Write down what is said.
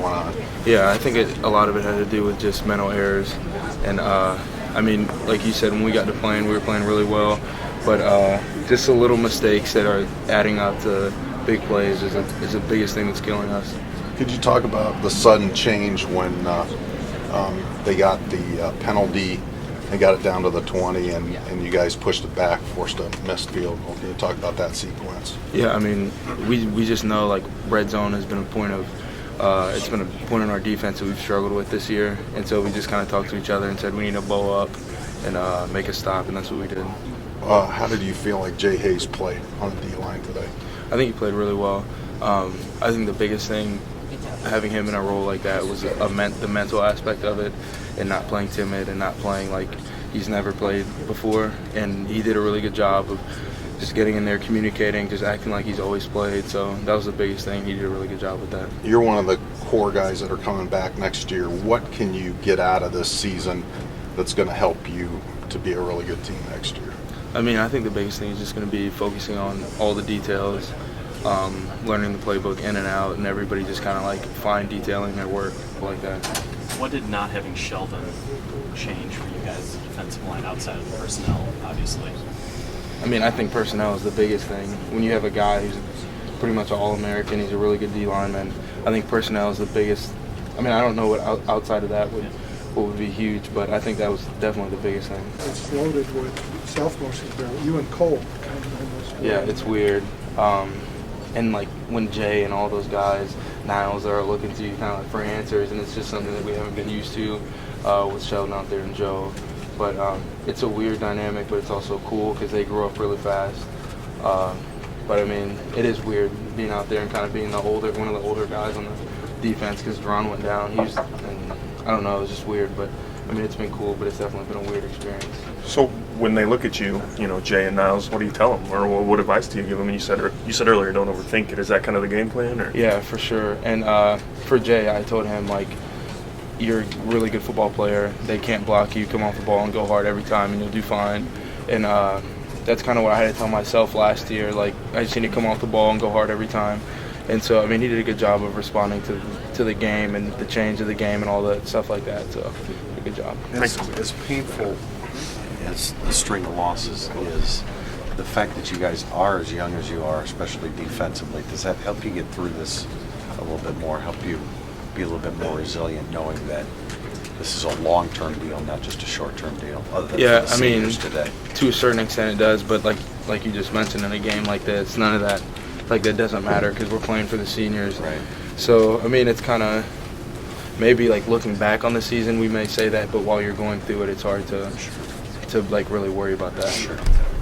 went on? Yeah, I think a lot of it had to do with just mental errors. And, I mean, like you said, when we got to playing, we were playing really well. But just the little mistakes that are adding up to big plays is the biggest thing that's killing us. Could you talk about the sudden change when they got the penalty and got it down to the 20 and you guys pushed it back, forced a missed field goal? Can you talk about that sequence? Yeah, I mean, we just know, like, red zone has been a point of it's been a point in our defense that we've struggled with this year. And so we just kind of talked to each other and said we need to bow up and make a stop, and that's what we did. How did you feel like Jay Hayes played on the D-line today? I think he played really well. I think the biggest thing, having him in a role like that, was the mental aspect of it, and not playing timid and not playing like he's never played before. And he did a really good job of just getting in there, communicating, just acting like he's always played. So that was the biggest thing. He did a really good job with that. You're one of the core guys that are coming back next year. What can you get out of this season that's going to help you to be a really good team next year? I mean, I think the biggest thing is just going to be focusing on all the details, learning the playbook in and out, and everybody just kind of like fine detailing their work like that. What did not having Sheldon change for you guys, the defensive line, outside of the personnel, obviously? I mean, I think personnel is the biggest thing. When you have a guy who's pretty much an All-American, he's a really good D lineman, I think personnel is the biggest. I mean, I don't know what outside of that would be huge, but I think that was definitely the biggest thing. It's loaded with sophomores. You and Cole kind of almost. Yeah, it's weird. And like when Jay and all those guys, Niles, are looking to you kind of like for answers, and it's just something that we haven't been used to with Sheldon out there and Joe. But it's a weird dynamic, but it's also cool because they grew up really fast. But I mean, it is weird being out there and kind of being one of the older guys on the defense because Ron went down. And I don't know, it was just weird. But I mean, it's been cool, but it's definitely been a weird experience. So when they look at you, Jay and Niles, what do you tell them, or what advice do you give them? And you said earlier, don't overthink it. Is that kind of the game plan, or? Yeah, for sure. And for Jay, I told him like, you're a really good football player. They can't block you. Come off the ball and go hard every time, and you'll do fine. And that's kind of what I had to tell myself last year. Like, I just need to come off the ball and go hard every time. And so, I mean, he did a good job of responding to the game and the change of the game and all that stuff like that. So, a good job. As painful as the string of losses is, the fact that you guys are as young as you are, especially defensively, does that help you get through this a little bit more, help you be a little bit more resilient, knowing that this is a long-term deal, not just a short-term deal? Other than Yeah, for the I mean, seniors today. To a certain extent it does, but like you just mentioned, in a game like this, none of that, that doesn't matter because we're playing for the seniors. Right. So, I mean, it's kind of maybe like looking back on the season, we may say that, but while you're going through it, it's hard to really worry about that. Sure.